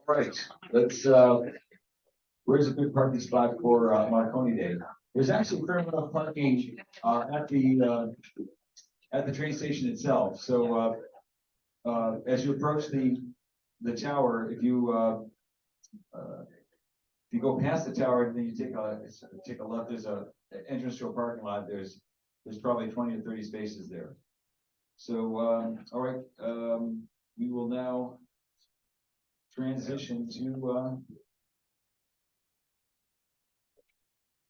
Right, let's, where's a good parking spot for Marconi Day? There's actually a fair amount of parking at the train station itself. So as you approach the tower, if you go past the tower and then you take a left, there's a entrance to a parking lot. There's probably 20 to 30 spaces there. So all right, we will now transition to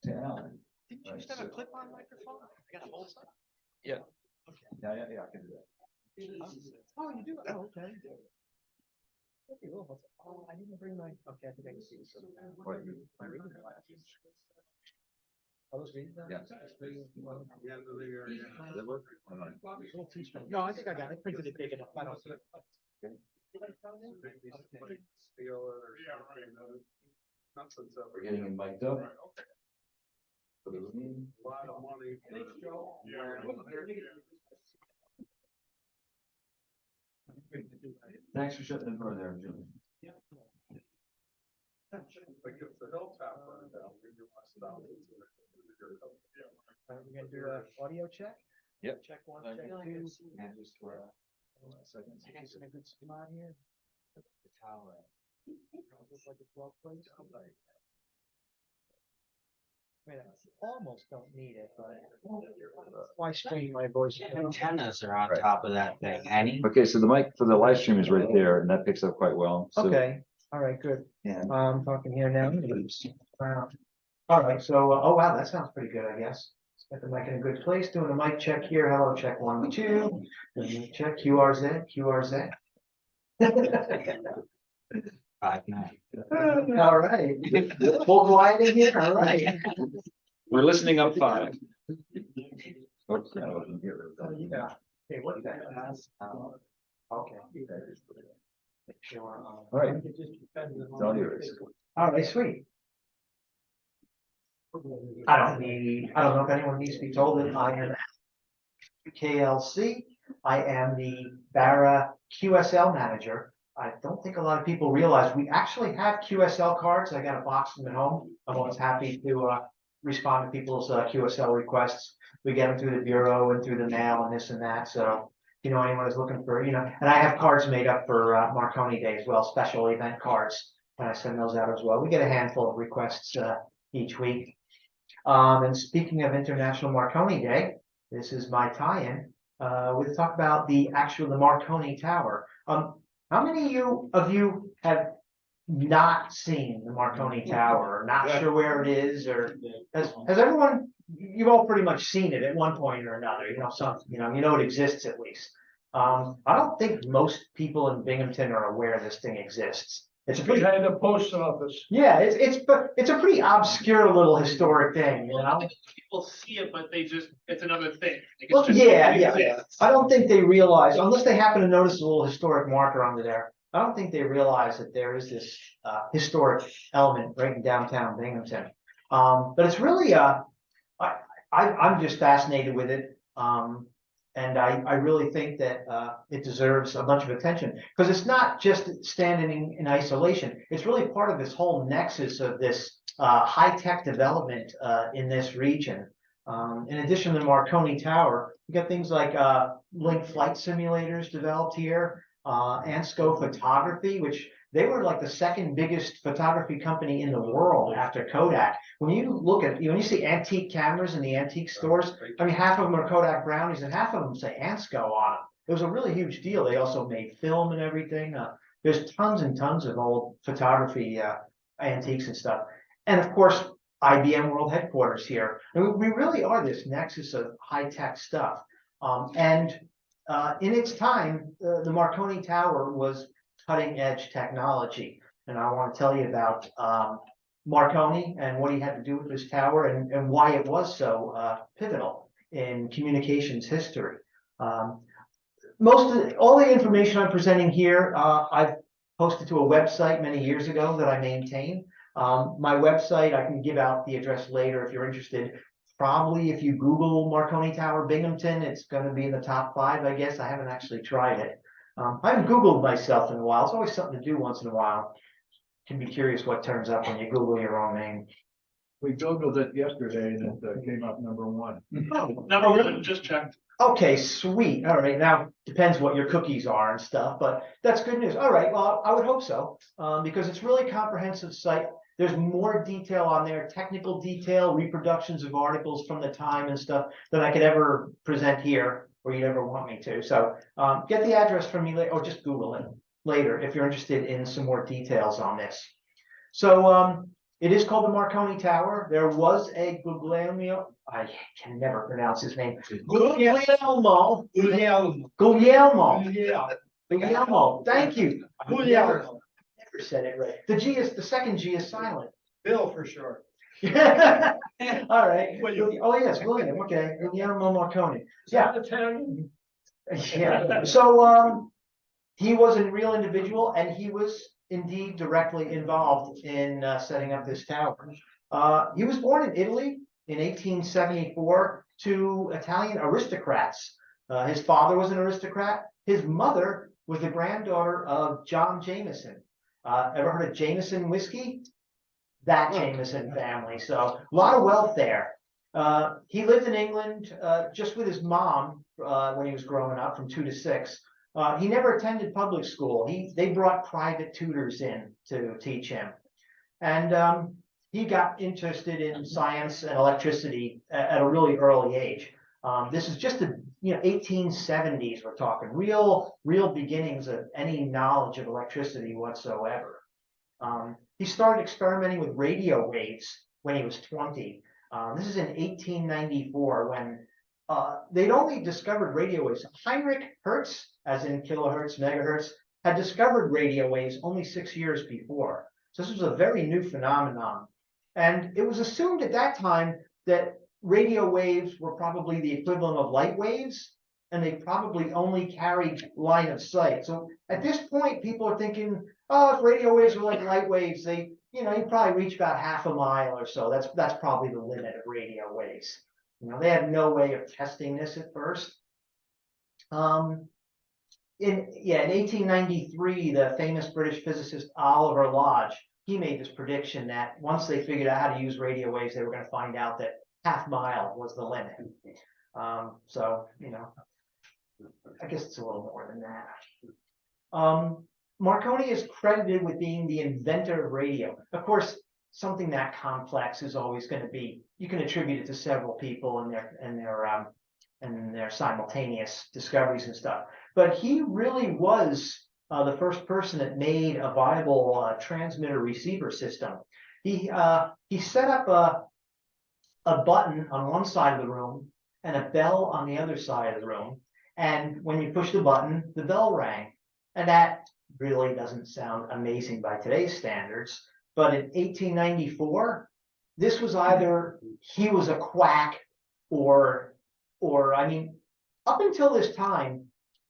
Alan. Didn't you just have a clip-on microphone? I got a whole stuff. Yeah. Okay. Yeah, I can do that. Oh, you do? Oh, okay. Okay, well, I didn't bring my. Okay, I think I can see this. My reading glasses. Are those reading glasses? Yeah. No, I think I got it. I printed it big enough. I don't see it. We're getting him mic'd up. A lot of money. Thanks for shutting the door there, Julie. Like if the hilltop burned down, We're gonna do an audio check. Yep. Check one, check two. And just for seconds. I guess in a good spot here. The tower. Looks like it's well placed. I mean, I almost don't need it, but why strain my voice? Antennas are on top of that thing. Any? Okay, so the mic for the live stream is right there, and that picks up quite well. So, Okay, all right, good. and I'm talking here now. All right, so, oh wow, that sounds pretty good, I guess. Got the mic in a good place, doing a mic check here. Hello, check 1, 2. Check QRZ, QRZ. 5-9. All right. Full quiet in here, all right. we're listening up 5. Oops, Oh, yeah. Okay, what's that? Okay. Sure. All right. It's all yours. All right, sweet. I don't know if anyone needs to be told that I am KLC. I am the BARA QSL manager. I don't think a lot of people realize we actually have QSL cards. I got a box of them at home. I'm always happy to respond to people's QSL requests. We get them through the bureau and through the mail and this and that. So, you know, anyone is looking for, and I have cards made up for Marconi Day as well, special event cards, and I send those out as well. We get a handful of requests each week. And speaking of International Marconi Day, this is my tie-in. We'll talk about the Marconi Tower. How many of you have not seen the Marconi Tower, or not sure where it is, or has everyone? You've all pretty much seen it at one point or another. You know it exists at least. I don't think most people in Binghamton are aware this thing exists. It's a pretty behind the post office. Yeah, it's a pretty obscure little historic thing, you know. People see it, but it's another thing. Like it's Well, just yeah. I don't think they realize, unless they happen to notice a little historic marker under there. I don't think they realize that there is this historic element right in downtown Binghamton. But it's really, I'm just fascinated with it. And I really think that it deserves a bunch of attention, because it's not just standing in isolation. It's really part of this whole nexus of this high-tech development in this region. In addition to the Marconi Tower, you got things like Link flight simulators developed here, Ansco Photography, which they were like the second biggest photography company in the world after Kodak. When you look at, when you see antique cameras in the antique stores, I mean, half of them are Kodak brownies and half of them say Ansco on them. It was a really huge deal. They also made film and everything. There's tons and tons of old photography antiques and stuff. And of course, IBM World Headquarters here. And we really are this nexus of high-tech stuff. In its time, the Marconi Tower was cutting-edge technology. And I want to tell you about Marconi and what he had to do with this tower, and why it was so pivotal in communications history. All the information I'm presenting here, I've posted to a website many years ago that I maintain. My website, I can give out the address later if you're interested, probably if you Google Marconi Tower Binghamton, it's going to be in the top 5, I guess. I haven't actually tried it. I haven't Googled myself in a while. It's always something to do once in a while. Can be curious what turns up when you Google your own name. We Googled it yesterday and it came up #1. Number one, just checked. Okay, sweet. All right. Now, depends what your cookies are and stuff, but that's good news. All right. Well, I would hope so, because it's really a comprehensive site. There's more detail on there, technical detail, reproductions of articles from the time and stuff than I could ever present here or you'd ever want me to. So get the address from me later, or just Google it later if you're interested in some more details on this. So it is called the Marconi Tower. There was a Guglielmo, I can never pronounce his name. Guglielmo. Thank you. Guglielmo. Never said it right. The second G is silent. Bill for sure. All right. Oh yes, William. Okay, Guglielmo Marconi. Yeah. Italian? Yeah. So he was a real individual, and he was indeed directly involved in setting up this tower. He was born in Italy in 1874 to Italian aristocrats. His father was an aristocrat. His mother was the granddaughter of John Jameson. Ever heard of Jameson whiskey? That Jameson family. So a lot of wealth there. He lived in England just with his mom when he was growing up, from 2 to 6. He never attended public school. They brought private tutors in to teach him. And he got interested in science and electricity at a really early age. This is just the 1870s we're talking, real beginnings of any knowledge of electricity whatsoever. He started experimenting with radio waves when he was 20. This is in 1894 when they'd only discovered radio waves. Heinrich Hertz, as in kilohertz, megahertz, had discovered radio waves only 6 years before. So this was a very new phenomenon. And it was assumed at that time that radio waves were probably the equivalent of light waves, and they probably only carried line of sight. So at this point, people are thinking, oh, if radio waves were like light waves, you probably reach about half a mile or so. That's probably the limit of radio waves. They had no way of testing this at first. In 1893, the famous British physicist Oliver Lodge, he made this prediction that once they figured out how to use radio waves, they were going to find out that half mile was the limit. So, I guess it's a little more than that. Marconi is credited with being the inventor of radio. Of course, something that complex is always going to be, you can attribute it to several people and their simultaneous discoveries and stuff. But he really was the first person that made a viable transmitter receiver system. He set up a button on one side of the room and a bell on the other side of the room. And when you push the button, the bell rang. And that really doesn't sound amazing by today's standards. But in 1894, this was either he was a quack or I mean, up until this time,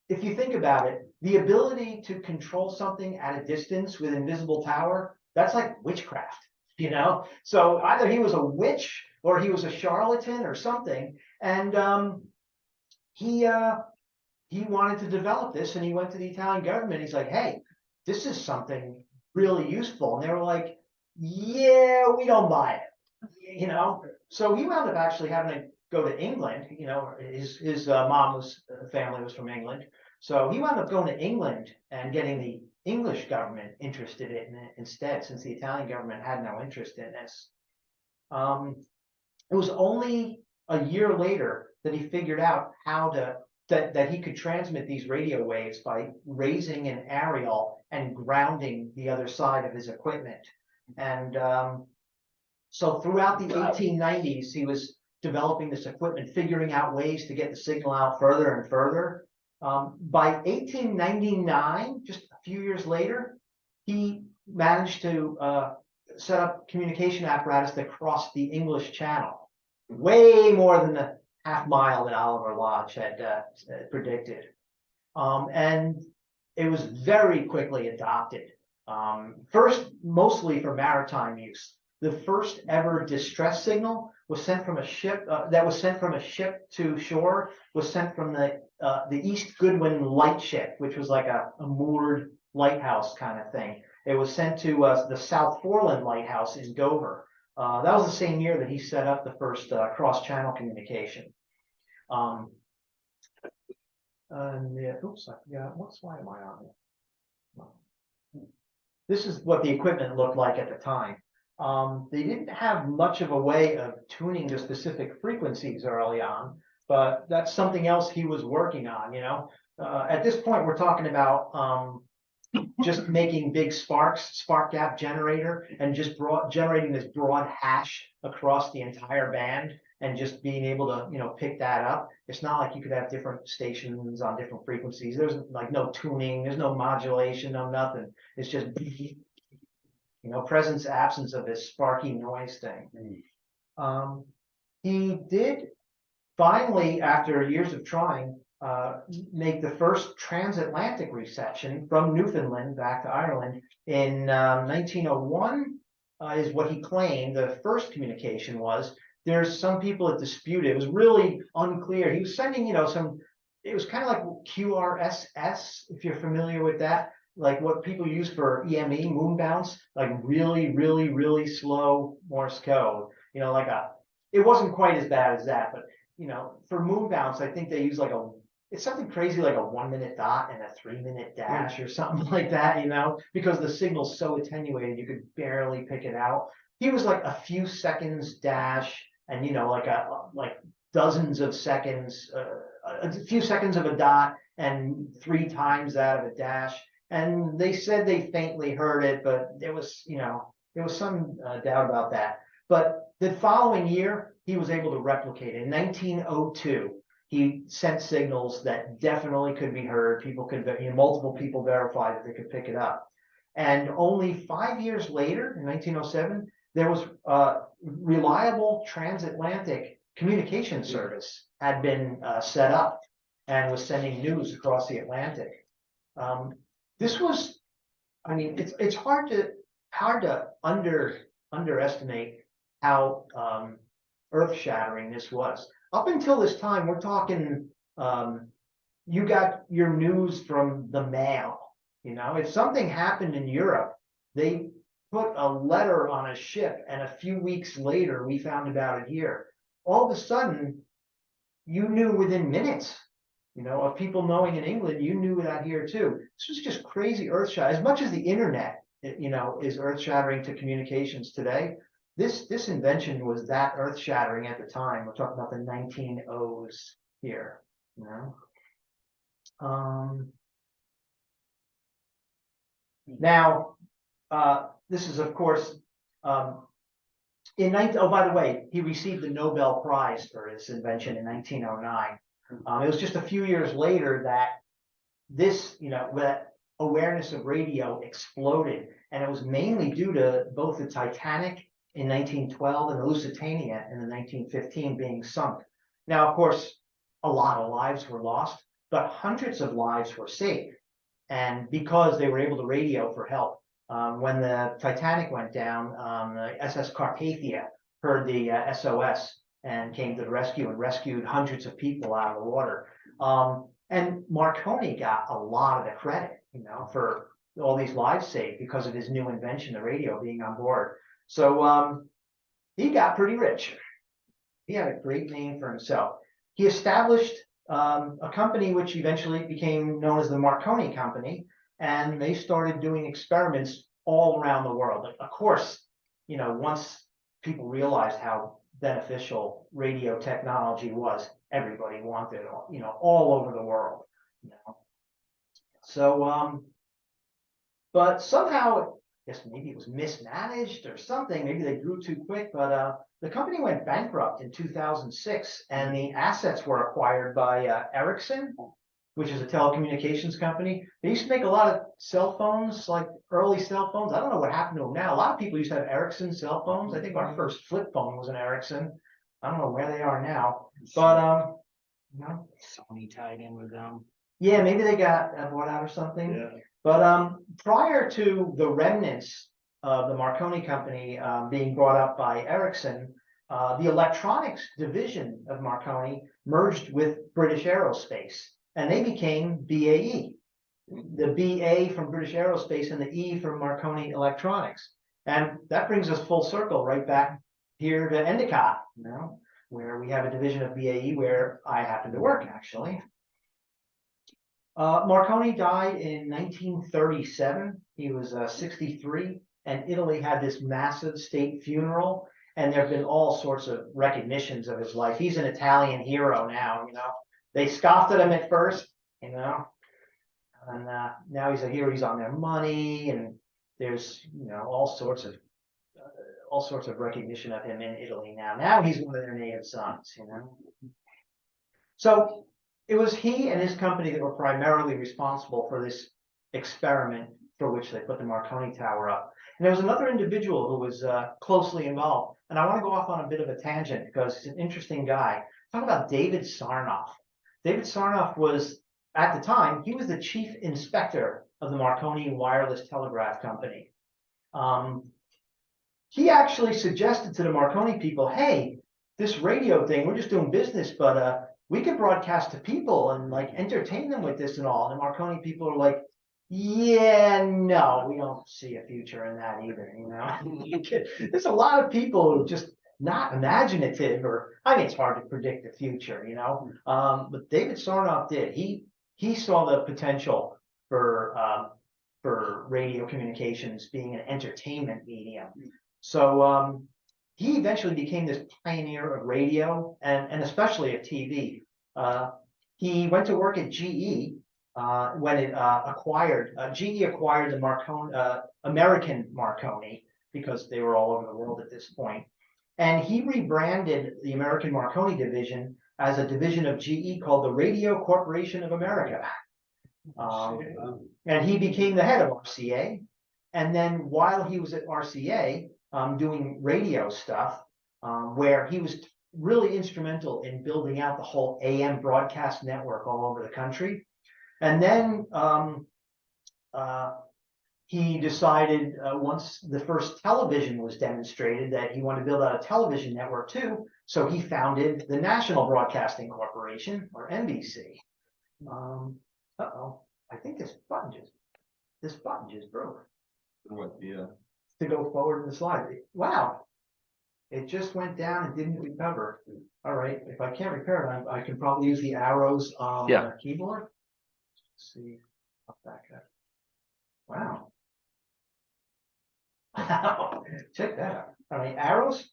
if you think about it, the ability to control something at a distance with invisible power, that's like witchcraft, So either he was a witch or he was a charlatan or something. And he wanted to develop this, and he went to the Italian government. He's like, hey, this is something really useful. And they were like, yeah, we don't buy it, So he wound up actually having to go to England. His family was from England. So he wound up going to England and getting the English government interested in it instead, since the Italian government had no interest in this. It was only a year later that he figured out how that he could transmit these radio waves by raising an aerial and grounding the other side of his equipment. And so throughout the 1890s, he was developing this equipment, figuring out ways to get the signal out further and further. By 1899, just a few years later, he managed to set up communication apparatus that crossed the English Channel, way more than the half mile that Oliver Lodge had predicted. And it was very quickly adopted. First, mostly for maritime use. The first ever distress signal was sent from a ship, to shore, was sent from the East Goodwin lightship, which was like a moored lighthouse kind of thing. It was sent to the South Foreland Lighthouse in Dover. That was the same year that he set up the first cross-channel communication. Oops, I forgot. What slide am I on? This is what the equipment looked like at the time. They didn't have much of a way of tuning the specific frequencies early on, but that's something else he was working on, you know. At this point, we're talking about just making big spark gap generator and just generating this broad hash across the entire band and just being able to, you know, pick that up. It's not like you could have different stations on different frequencies. There's like no tuning, there's no modulation, no nothing. It's just, you know, presence, absence of this sparky noise thing. He did finally, after years of trying, make the first transatlantic reception from Newfoundland back to Ireland in 1901 is what he claimed the first communication was. There's some people that dispute it. It was really unclear. He was sending, you know, it was kind of like QRSS, if you're familiar with that, like what people use for EME, moon bounce, like really, really, really slow Morse code. You know, it wasn't quite as bad as that, but, you know, for moon bounce, I think they use it's something crazy like a 1 minute dot and a 3 minute dash or something like that, you know, because the signal's so attenuated, you could barely pick it out. He was like a few seconds dash and, you know, like dozens of seconds, a few seconds of a dot and 3 times that of a dash. And they said they faintly heard it, but there was, you know, there was some doubt about that. But the following year, he was able to replicate it. In 1902, he sent signals that definitely could be heard. People could, you know, multiple people verified that they could pick it up. And only 5 years later, in 1907, there was reliable transatlantic communication service had been set up and was sending news across the Atlantic. This was, I mean, it's hard to underestimate how earth-shattering this was. Up until this time, we're talking, you got your news from the mail. You know, if something happened in Europe, they put a letter on a ship, and a few weeks later, we found about it here. All of a sudden, you knew within minutes, you know, of people knowing in England, you knew that here too. This was just crazy earth-shattering. As much as the internet, you know, is earth-shattering to communications today, this invention was that earth-shattering at the time. We're talking about the 1900s here, you know. Now, this is, of course, oh, by the way, he received the Nobel Prize for his invention in 1909. It was just a few years later that this, you know, that awareness of radio exploded, and it was mainly due to both the Titanic in 1912 and the Lusitania in the 1915 being sunk. Now, of course, a lot of lives were lost, but hundreds of lives were saved, and because they were able to radio for help. When the Titanic went down, the SS Carpathia heard the SOS and came to the rescue and rescued hundreds of people out of the water. And Marconi got a lot of the credit, you know, for all these lives saved because of his new invention, the radio being on board. So he got pretty rich. He had a great name for himself. He established a company which eventually became known as the Marconi Company, and they started doing experiments all around the world. Of course, you know, once people realized how beneficial radio technology was, everybody wanted it, you know, all over the world. You know? So, but somehow, I guess maybe it was mismanaged or something. Maybe they grew too quick, but the company went bankrupt in 2006, and the assets were acquired by Ericsson, which is a telecommunications company. They used to make a lot of cell phones, like early cell phones. I don't know what happened to them now. A lot of people used to have Ericsson cell phones. I think our first flip phone was an Ericsson. I don't know where they are now, but you know, Sony tied in with them. yeah, maybe they got bought out or something. Yeah. But prior to the remnants of the Marconi Company being brought up by Ericsson, the electronics division of Marconi merged with British Aerospace, and they became BAE. The BA from British Aerospace and the E from Marconi Electronics. And that brings us full circle right back here to Endicott, where we have a division of BAE where I happen to work, actually. Marconi died in 1937. He was 63, and Italy had this massive state funeral, and there have been all sorts of recognitions of his life. He's an Italian hero now, They scoffed at him at first, and now he's a hero. He's on their money, and there's all sorts of recognition of him in Italy now. Now he's one of their native sons, So it was he and his company that were primarily responsible for this experiment for which they put the Marconi Tower up. And there was another individual who was closely involved. And I want to go off on a bit of a tangent because he's an interesting guy. Talk about David Sarnoff. David Sarnoff was, at the time, he was the chief inspector of the Marconi Wireless Telegraph Company. He actually suggested to the Marconi people, hey, this radio thing, we're just doing business, but we can broadcast to people and like entertain them with this and all. And the Marconi people are like, yeah, no, we don't see a future in that either, There's a lot of people who are just not imaginative, or I mean, it's hard to predict the future, But David Sarnoff did. He saw the potential for radio communications being an entertainment medium. So he eventually became this pioneer of radio and especially of TV. He went to work at GE when it GE acquired the Marconi, American Marconi, because they were all over the world at this point. And he rebranded the American Marconi division as a division of GE called the Radio Corporation of America. And he became the head of RCA. And then while he was at RCA doing radio stuff, where he was really instrumental in building out the whole AM broadcast network all over the country. And then he decided once the first television was demonstrated that he wanted to build out a television network too. So he founded the National Broadcasting Corporation, or NBC. I think this button just broke. What the To go forward in the slide. Wow. It just went down and didn't recover. All right. If I can't repair it, I can probably use the arrows on the keyboard. Let's see. Up back up. Wow. Wow. Check that out. All right. Arrows.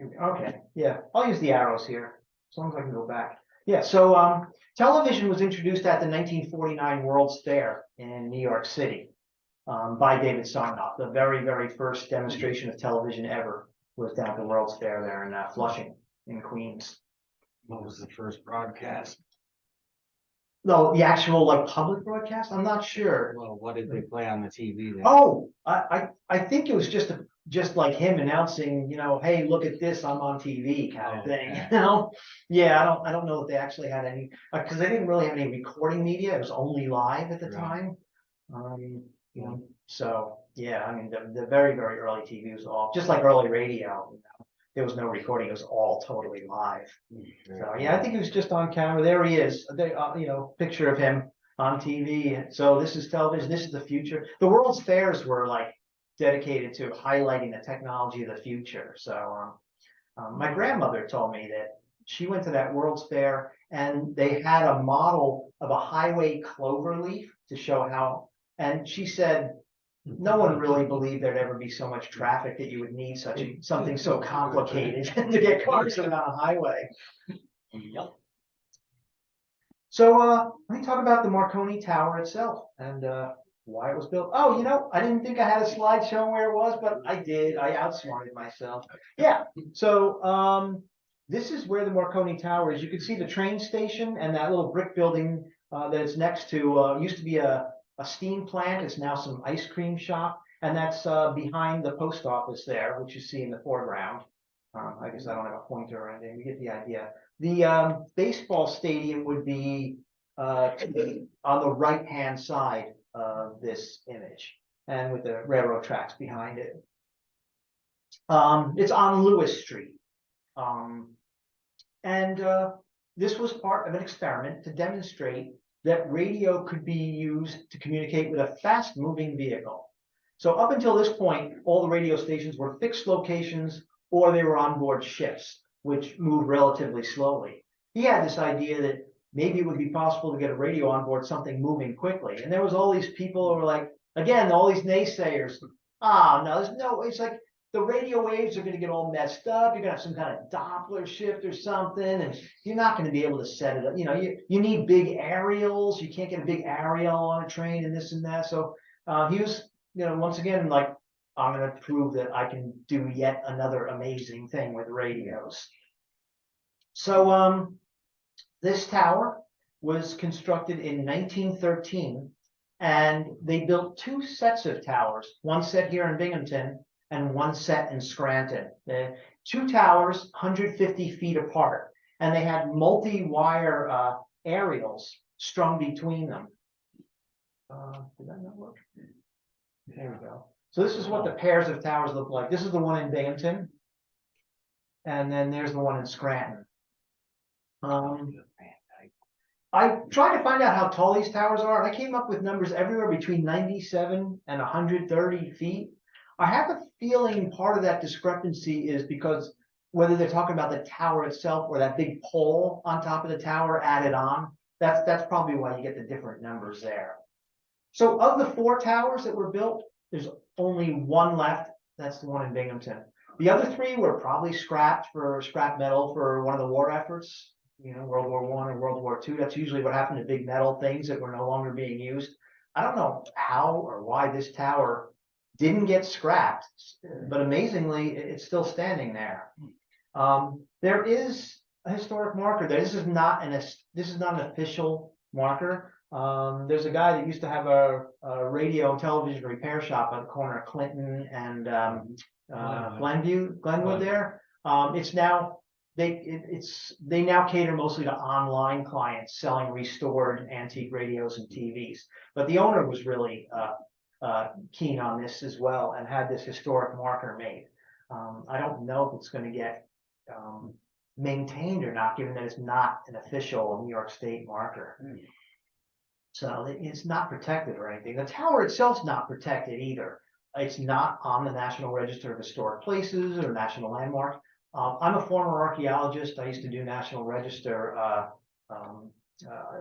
Okay. Yeah. I'll use the arrows here. As long as I can go back. Yeah. So television was introduced at the 1949 World's Fair in New York City. By David Sarnoff. The very, very first demonstration of television ever was down at the World's Fair there in Flushing in Queens. What was the first broadcast? No, the actual like public broadcast? I'm not sure. Well, what did they play on the TV then? Oh, I think it was just like him announcing, hey, look at this, I'm on TV kind of thing. Yeah, I don't know if they actually had any, because they didn't really have any recording media. It was only live at the time. So yeah, I mean, the very, very early TV was all just like early radio, there was no recording. It was all totally live. So yeah, I think he was just on camera. There he is. Picture of him on TV. So this is television. This is the future. The World's Fairs were like dedicated to highlighting the technology of the future. So my grandmother told me that she went to that World's Fair and they had a model of a highway clover leaf to show how. And she said, no one really believed there'd ever be so much traffic that you would need something so complicated to get cars around a highway. Yep. So let me talk about the Marconi Tower itself and why it was built. Oh, I didn't think I had a slide showing where it was, but I did. I outsmarted myself. Yeah. So this is where the Marconi Tower is. You can see the train station and that little brick building that it's next to. Used to be a steam plant. It's now some ice cream shop, and that's behind the post office there, which you see in the foreground. I guess I don't have a pointer or anything. You get the idea. The baseball stadium would be on the right-hand side of this image, and with the railroad tracks behind it. It's on Lewis Street. This was part of an experiment to demonstrate that radio could be used to communicate with a fast-moving vehicle. So up until this point, all the radio stations were fixed locations or they were onboard ships, which move relatively slowly. He had this idea that maybe it would be possible to get a radio on board something moving quickly. And there was all these people who were like, again, all these naysayers. No, there's no, it's like the radio waves are going to get all messed up. You're going to have some kind of Doppler shift or something, and you're not going to be able to set it up. You need big aerials. You can't get a big aerial on a train and this and that. So he was, once again, like, I'm going to prove that I can do yet another amazing thing with radios. So this tower was constructed in 1913, and they built 2 sets of towers, one set here in Binghamton and one set in Scranton. 2 towers, 150 feet apart, and they had multi-wire aerials strung between them. Did that not work? There we go. So this is what the pairs of towers look like. This is the one in Binghamton, and then there's the one in Scranton. I tried to find out how tall these towers are, and I came up with numbers everywhere between 97 and 130 feet. I have a feeling part of that discrepancy is because whether they're talking about the tower itself or that big pole on top of the tower added on, that's probably why you get the different numbers there. So of the 4 towers that were built, there's only one left. That's the one in Binghamton. The other 3 were probably scrapped for scrap metal for one of the war efforts, World War I or World War II. That's usually what happened to big metal things that were no longer being used. I don't know how or why this tower didn't get scrapped, but amazingly, it's still standing there. There is a historic marker there. This is not an official marker. There's a guy that used to have a radio and television repair shop on the corner of Clinton and Glenwood there. It's now they now cater mostly to online clients selling restored antique radios and TVs. But the owner was really keen on this as well and had this historic marker made. I don't know if it's going to get maintained or not, given that it's not an official New York State marker. So it's not protected or anything. The tower itself's not protected either. It's not on the National Register of Historic Places or National Landmark. I'm a former archaeologist. I used to do National Register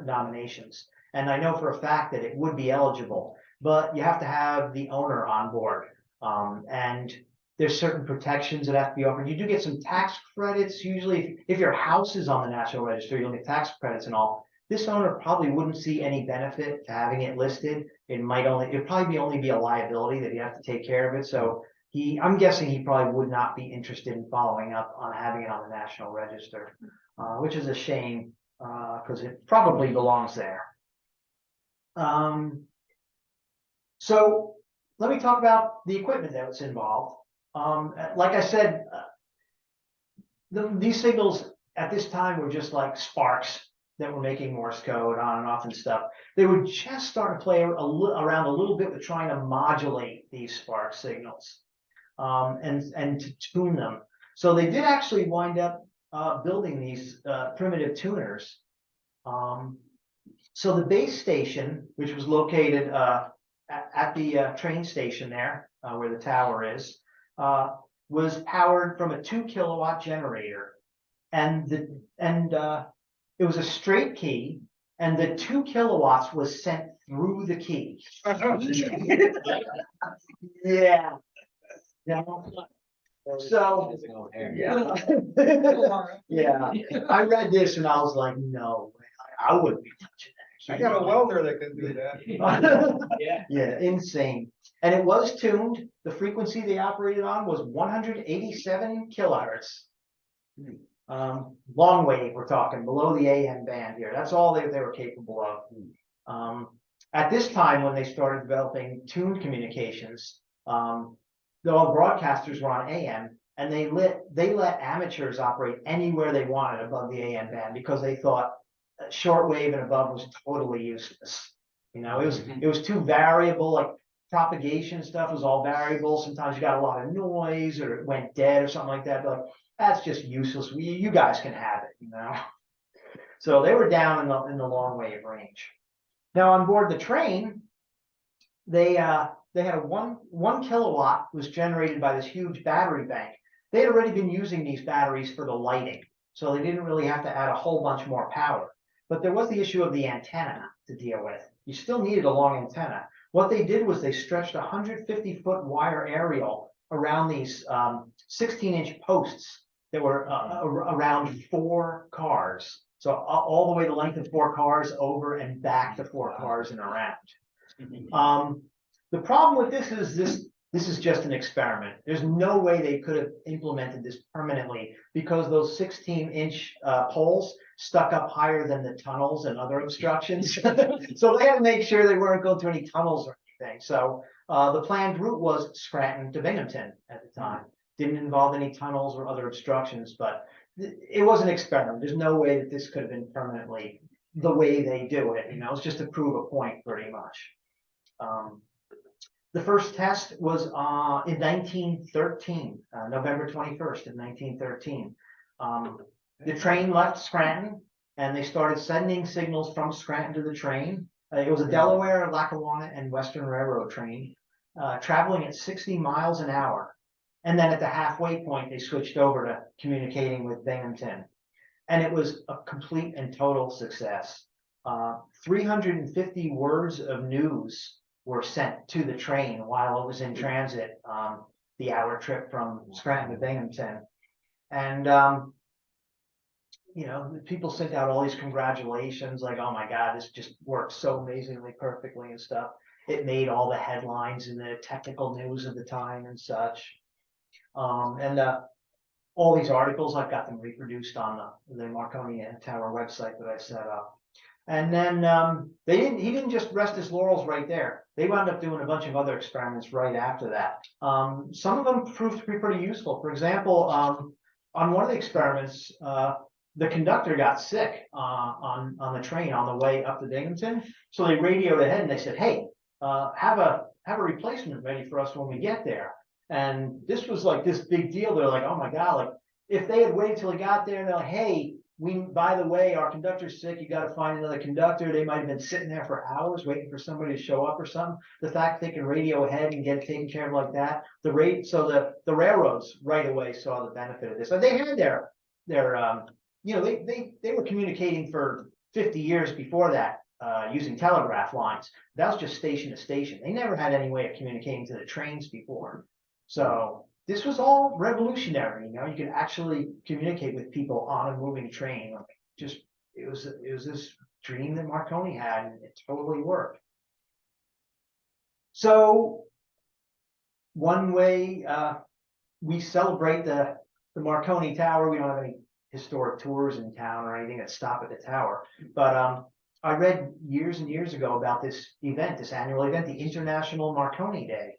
nominations. And I know for a fact that it would be eligible, but you have to have the owner on board. And there's certain protections that have to be offered. You do get some tax credits. Usually, if your house is on the National Register, you'll get tax credits and all. This owner probably wouldn't see any benefit to having it listed. It'd probably only be a liability that you have to take care of it. So I'm guessing he probably would not be interested in following up on having it on the National Register, which is a shame because it probably belongs there. So let me talk about the equipment that's involved. Like I said, these signals at this time were just like sparks that were making Morse code on and off and stuff. They would just start to play around a little bit with trying to modulate these spark signals and to tune them. So they did actually wind up building these primitive tuners. So the base station, which was located at the train station there, where the tower is, was powered from a 2 kilowatt generator, and it was a straight key, and the 2 kilowatts was sent through the key. Yeah. So, yeah, I read this and I was like, no, I wouldn't be touching that. I got a welder that can do that. Yeah, insane. And it was tuned. The frequency they operated on was 187 kilohertz. Long wave, we're talking below the AM band here. That's all they were capable of. At this time, when they started developing tuned communications, the broadcasters were on AM, and they let amateurs operate anywhere they wanted above the AM band because they thought shortwave and above was totally useless. It was too variable. Like propagation stuff was all variable. Sometimes you got a lot of noise or it went dead or something like that. They're like, that's just useless. You guys can have it, you know. So they were down in the long wave range. Now on board the train, they had a one kilowatt was generated by this huge battery bank. They had already been using these batteries for the lighting, so they didn't really have to add a whole bunch more power. But there was the issue of the antenna to deal with. You still needed a long antenna. What they did was they stretched a 150-foot wire aerial around these 16-inch posts that were around 4 cars. So all the way the length of 4 cars over and back to 4 cars and around. The problem with this is this is just an experiment. There's no way they could have implemented this permanently because those 16-inch poles stuck up higher than the tunnels and other obstructions. So they had to make sure they weren't going through any tunnels or anything. So the planned route was Scranton to Binghamton at the time. Didn't involve any tunnels or other obstructions, but it was an experiment. There's no way that this could have been permanently the way they do it. You know, it's just to prove a point pretty much. The first test was in 1913, November 21st of 1913. The train left Scranton and they started sending signals from Scranton to the train. It was a Delaware, Lackawanna, and Western Railroad train, traveling at 60 miles an hour. And then at the halfway point, they switched over to communicating with Binghamton. And it was a complete and total success. 350 words of news were sent to the train while it was in transit, the hour trip from Scranton to Binghamton. And, you know, people sent out all these congratulations, like, oh my God, this just worked so amazingly perfectly and stuff. It made all the headlines in the technical news of the time and such. All these articles, I've got them reproduced on the Marconi Tower website that I set up. And then he didn't just rest his laurels right there. They wound up doing a bunch of other experiments right after that. Some of them proved to be pretty useful. For example, on one of the experiments, the conductor got sick on the train on the way up to Binghamton. So they radioed ahead and they said, hey, have a replacement ready for us when we get there. And this was like this big deal. They're like, oh my God, like if they had waited till he got there and they're like, hey, by the way, our conductor's sick, you got to find another conductor. They might have been sitting there for hours waiting for somebody to show up or something. The fact they can radio ahead and get it taken care of like that, the railroads right away saw the benefit of this. And they had their you know, they were communicating for 50 years before that using telegraph lines. That was just station to station. They never had any way of communicating to the trains before. So this was all revolutionary. You know, you could actually communicate with people on a moving train. Like just it was this dream that Marconi had, and it totally worked. So one way we celebrate the Marconi Tower. We don't have any historic tours in town or anything that stop at the tower, but I read years and years ago about this event, this annual event, the International Marconi Day.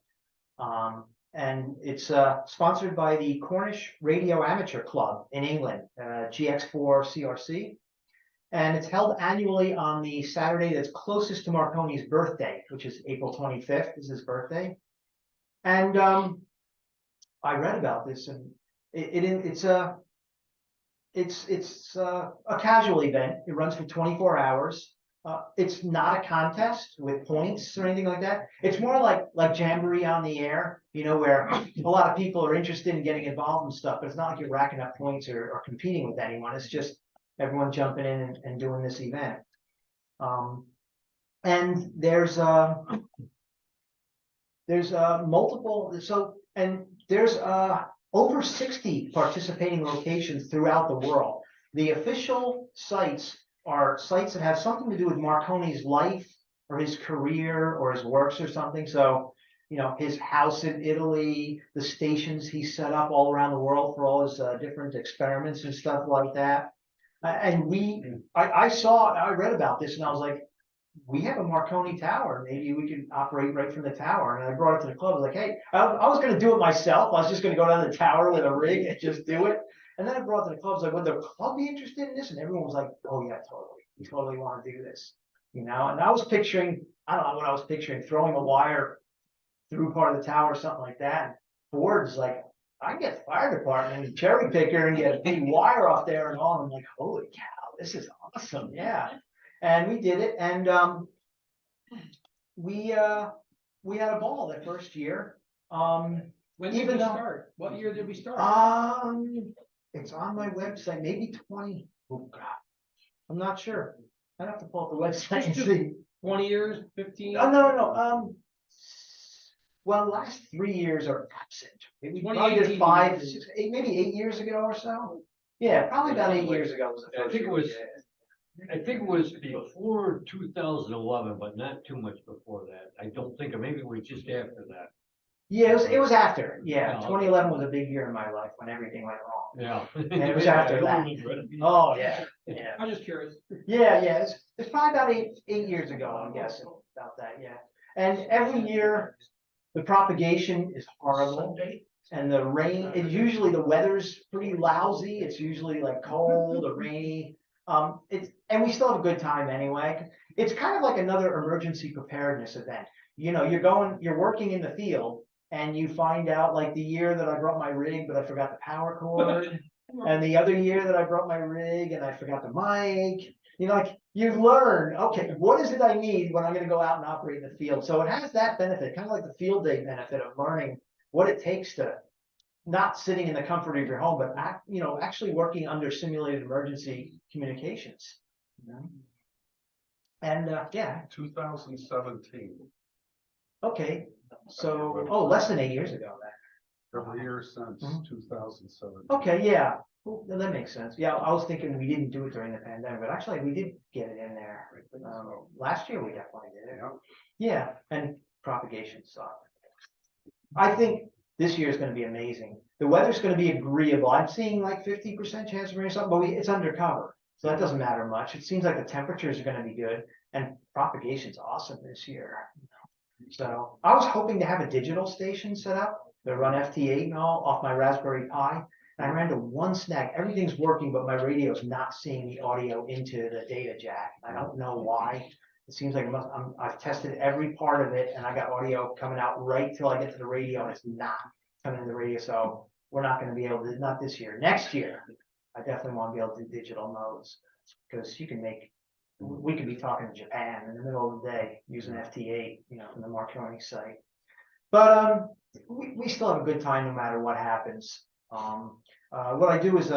And it's sponsored by the Cornish Radio Amateur Club in England, GX4CRC. And it's held annually on the Saturday that's closest to Marconi's birthday, which is April 25th, is his birthday. And I read about this, and it's a casual event. It runs for 24 hours. It's not a contest with points or anything like that. It's more like Jamboree on the air, you know, where a lot of people are interested in getting involved in stuff, but it's not like you're racking up points or competing with anyone. It's just everyone jumping in and doing this event. And there's multiple, and there's over 60 participating locations throughout the world. The official sites are sites that have something to do with Marconi's life or his career or his works or something. So, you know, his house in Italy, the stations he set up all around the world for all his different experiments and stuff like that. And I read about this and I was like, we have a Marconi Tower. Maybe we can operate right from the tower. And I brought it to the club. I was like, hey, I was going to do it myself. I was just going to go down the tower with a rig and just do it. And then I brought it to the club. I was like, would the club be interested in this? And everyone was like, oh yeah, totally. We totally want to do this. You know, and I was picturing, I don't know what I was picturing, throwing a wire through part of the tower or something like that. And Ford's like, I can get the fire department and cherry picker and get a big wire off there and all. I'm like, holy cow, this is awesome. Yeah. And we did it. And we had a ball that first year. When did Even we though- start? What year did we start? It's on my website, maybe 20. Oh God, I'm not sure. I'd have to pull up the website and see. 20 years, 15? Oh, no. Well, last 3 years are absent. We probably did 5, 6, 8, maybe 8 years ago or so. Yeah, probably about 8 years ago was the I first think it year. was, I think it was before 2011, but not too much before that. I don't think, or maybe it was just after that. Yeah, it was after. Yeah, Oh, okay. 2011 was a big year in my life when everything went wrong. Yeah. And it was after that. Oh, yeah. I'm just curious. Yeah, it's probably about eight years ago, I'm guessing, about that, yeah. And every year, the propagation is horrible, and the rain, usually the weather's pretty lousy, it's usually like cold or rainy. And we still have a good time anyway. It's kind of like another emergency preparedness event. You know, you're working in the field, and you find out, like the year that I brought my rig, but I forgot the power cord. And the other year that I brought my rig and I forgot the mic, you know, like you learn, okay, what is it I need when I'm going to go out and operate in the field? So it has that benefit, kind of like the field day benefit of learning what it takes to not sitting in the comfort of your home, but actually working under simulated emergency communications. You know? And yeah, 2017, okay. So, less than 8 years ago then. every year since Mhm. 2017. Okay, yeah, well, that makes sense. Yeah, I was thinking we didn't do it during the pandemic, but actually we did get it in there. Last year we definitely did it. Yeah, and propagation sucked. I think this year is going to be amazing. The weather's going to be agreeable. I'm seeing like 50% chance of rain or something, but it's undercover, so that doesn't matter much. It seems like the temperatures are going to be good, and propagation's awesome this year. So I was hoping to have a digital station set up that run FT8 and all off my Raspberry Pi. And I ran into one snag. Everything's working, but my radio's not seeing the audio into the data jack. I don't know why. It seems like I've tested every part of it, and I got audio coming out right till I get to the radio, and it's not coming to the radio. So we're not going to be able to, not this year. Next year, I definitely want to be able to do digital modes, because we could be talking to Japan in the middle of the day using FT8, from the Marconi site. But we still have a good time no matter what happens. What I do is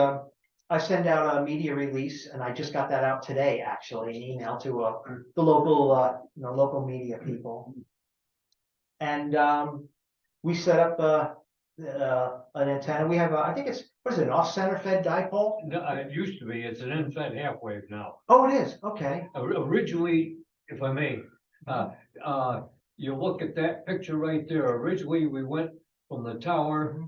I send out a media release, and I just got that out today, actually, an email to the local media people. And we set up an antenna. We have I think it's, what is it, an off-center fed dipole? No, it used to be, it's an in-fed half wave now. Oh, it is, okay. Originally, if I may, you look at that picture right there. Originally, we went from the tower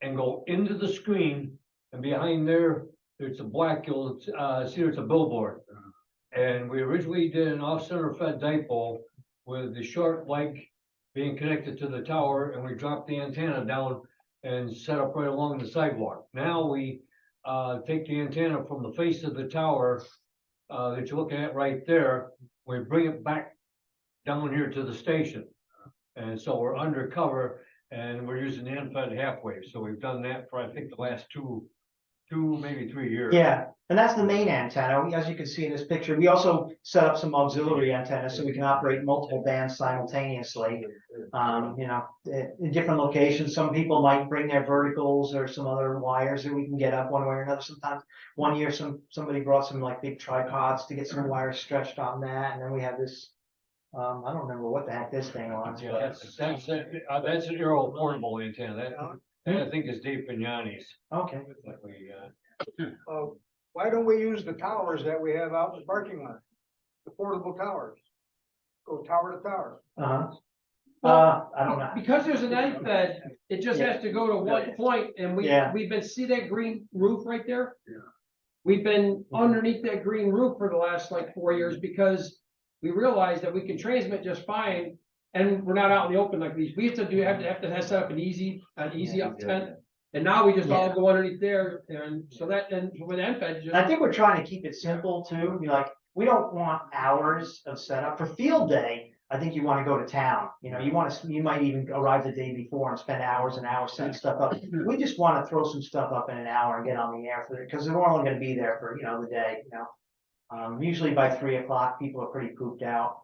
and go into the screen, and behind there's a black, you'll see there's a billboard. And we originally did an off-center fed dipole with the short leg being connected to the tower, and we dropped the antenna down and set up right along the sidewalk. Now we take the antenna from the face of the tower that you're looking at right there, we bring it back down here to the station. And so we're undercover, and we're using the unfed half wave. So we've done that for, I think, the last two, maybe 3 years. Yeah, and that's the main antenna. As you can see in this picture, we also set up some auxiliary antennas so we can operate multiple bands simultaneously. In different locations. Some people might bring their verticals or some other wires that we can get up one way or another. Sometimes one year somebody brought some like big tripods to get some wires stretched on that, and then we have this. I don't remember what the heck this thing was. Yeah, that's an Aero portable antenna. That I think is Dave Pignani's. Okay. Like we, Why don't we use the towers that we have out in the parking lot? The portable towers. Go tower to tower. I don't know. Because there's an end fed, it just has to go to one point, and we've been, see that green roof right there? Yeah. We've been underneath that green roof for the last like 4 years because we realized that we can transmit just fine, and we're not out in the open like these. We used to have to set up an easy up tent, and now we just all go underneath there, and so that, and with end fed, just. I think we're trying to keep it simple too. Like, we don't want hours of setup for field day. I think you want to go to town. You know, you might even arrive the day before and spend hours and hours setting stuff up. We just want to throw some stuff up in an hour and get on the air for it because we're only going to be there for, the day, Usually by 3 o'clock, people are pretty pooped out.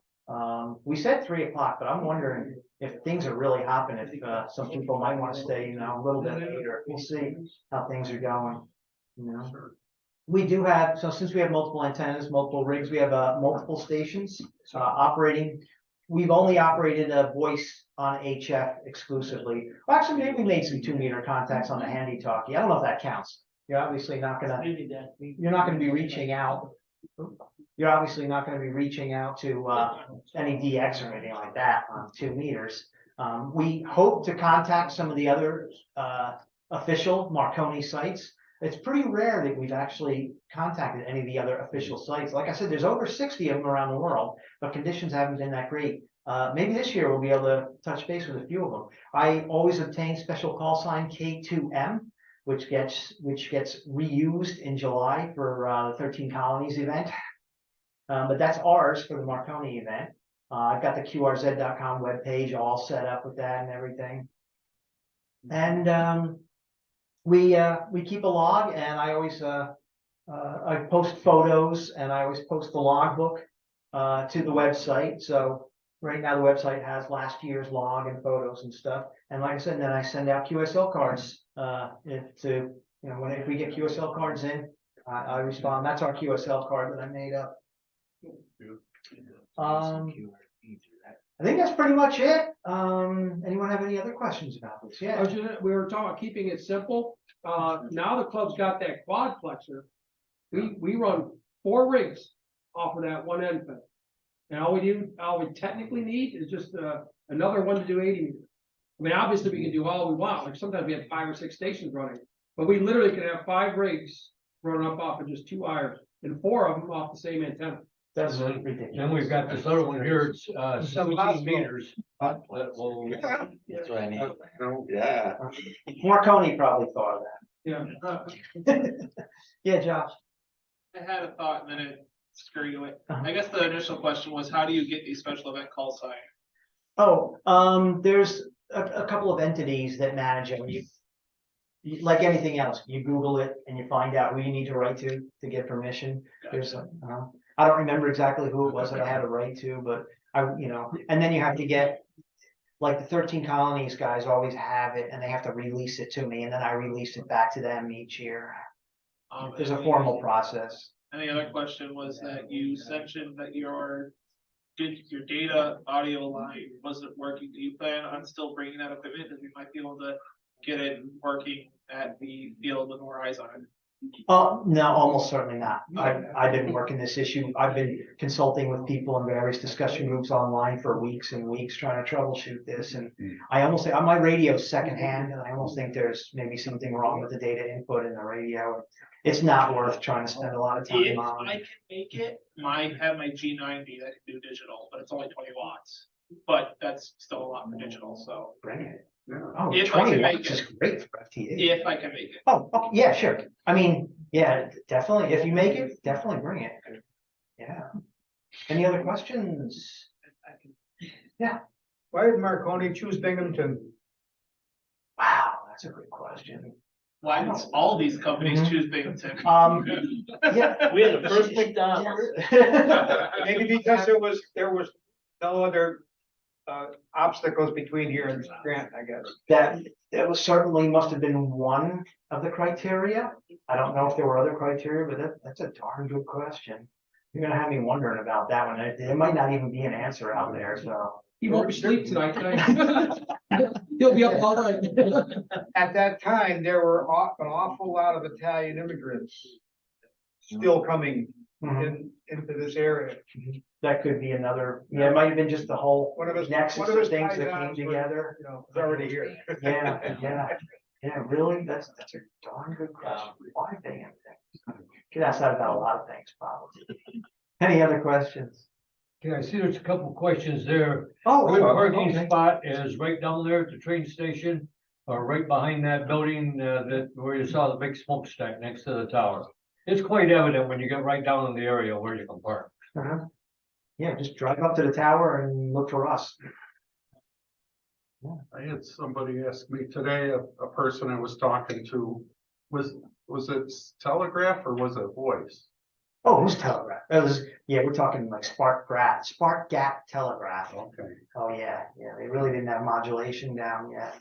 We said 3 o'clock, but I'm wondering if things are really hopping, if some people might want to stay, a little bit later. We'll see how things are going, We do have, so since we have multiple antennas, multiple rigs, we have multiple stations operating. We've only operated a voice on HF exclusively. Well, actually, maybe we made some 2-meter contacts on the handy talkie. I don't know if that counts. You're obviously not gonna be reaching out. You're obviously not going to be reaching out to any DX or anything like that on 2 meters. We hope to contact some of the other official Marconi sites. It's pretty rare that we've actually contacted any of the other official sites. Like I said, there's over 60 of them around the world, but conditions haven't been that great. Maybe this year we'll be able to touch base with a few of them. I always obtain special call sign K2M, which gets reused in July for the 13 Colonies event. But that's ours for the Marconi event. I've got the QRZ.com webpage all set up with that and everything. And we keep a log, and I always I post photos, and I always post the logbook to the website. So right now the website has last year's log and photos and stuff. And like I said, then I send out QSL cards if we get QSL cards in, I respond. That's our QSL card that I made up. I think that's pretty much it. Anyone have any other questions about this? Yeah. We were talking about keeping it simple. Now the club's got that quadplexer. We run 4 rigs off of that one end. And all we technically need is just another one to do 80 meters. I mean, obviously we can do all we want. Like sometimes we have 5 or 6 stations running, but we literally can have 5 rigs running up off of just 2 wires and 4 of them off the same antenna. That's ridiculous. Then we've got this other one here, it's 17 meters. That's what I need. Yeah. Marconi probably thought of Yeah. that. Yeah, Josh. I had a thought and then it scurried away. I guess the initial question was, how do you get these special event call sign? Oh, there's a couple of entities that manage them. Like anything else, you Google it and you find out who you need to write to get permission. Gotcha. There's I don't remember exactly who it was that I had to write to, but and then you have to get, like the 13 Colonies guys always have it and they have to release it to me and then I release it back to them each year. There's a formal process. And the other question was that you mentioned that your data audio line wasn't working. Do you plan on still bringing that equipment, and we might be able to get it working at the field with more eyes on it? No, almost certainly not. I've been working this issue. I've been consulting with people in various discussion groups online for weeks and weeks trying to troubleshoot this. And I almost say on my radio secondhand, and I almost think there's maybe something wrong with the data input in the radio. It's not worth trying to spend a lot of time If on. I can make it, I have my G90 that can do digital, but it's only 20 watts. But that's still a lot for digital, so. Bring it. Oh, If I 20 can watts make is it. great for FTA. If I can make it. Oh, okay, yeah, sure. I mean, yeah, definitely. If you make it, definitely bring it. Yeah. Any other questions? Yeah. Why did Marconi choose Binghamton? Wow, that's a good question. Why did all these companies choose Binghamton? Yeah. We had the first McDonald's. Maybe because there was no other obstacles between here and Grant, I guess. That was certainly must have been one of the criteria. I don't know if there were other criteria, but that's a darn good question. You're gonna have me wondering about that one. There might not even be an answer out there, so. He won't be asleep tonight. He'll be up all night. At that time, there were an awful lot of Italian immigrants still coming into this area. That could be another, yeah, it might have been just the whole One of his nexus of things that came together. Was already here. Yeah, really? That's a darn good question. Why Binghamton? Could ask that about a lot of things, probably. Any other questions? Okay, I see there's a couple of questions there. Oh, Good parking okay. spot is right down there at the train station, or right behind that building, where you saw the big smokestack next to the tower. It's quite evident when you get right down in the area where you can park. Yeah, just drive up to the tower and look for us. I had somebody ask me today, a person I was talking to, was it telegraph or was it voice? Oh, it was telegraph. It was, yeah, we're talking like spark gap telegraph. Okay, Oh, yeah, they really didn't have modulation down yet.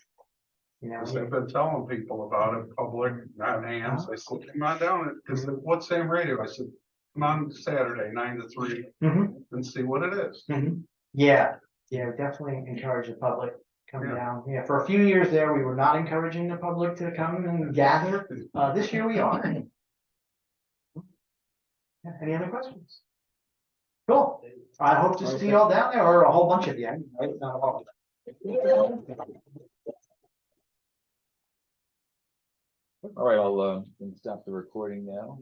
You know, because I've been telling people about it, public, not hams. I said, come on down, because what's Sam Radio? I said, come on Saturday, 9 to 3, Mhm. and see what it is. Yeah, definitely encourage the public come Yeah. down. Yeah, for a few years there, we were not encouraging the public to come and gather. This year we are. Yeah, any other questions? Cool. I hope to see you all down there, or a whole bunch of you. Not all. All right, I'll stop the recording now.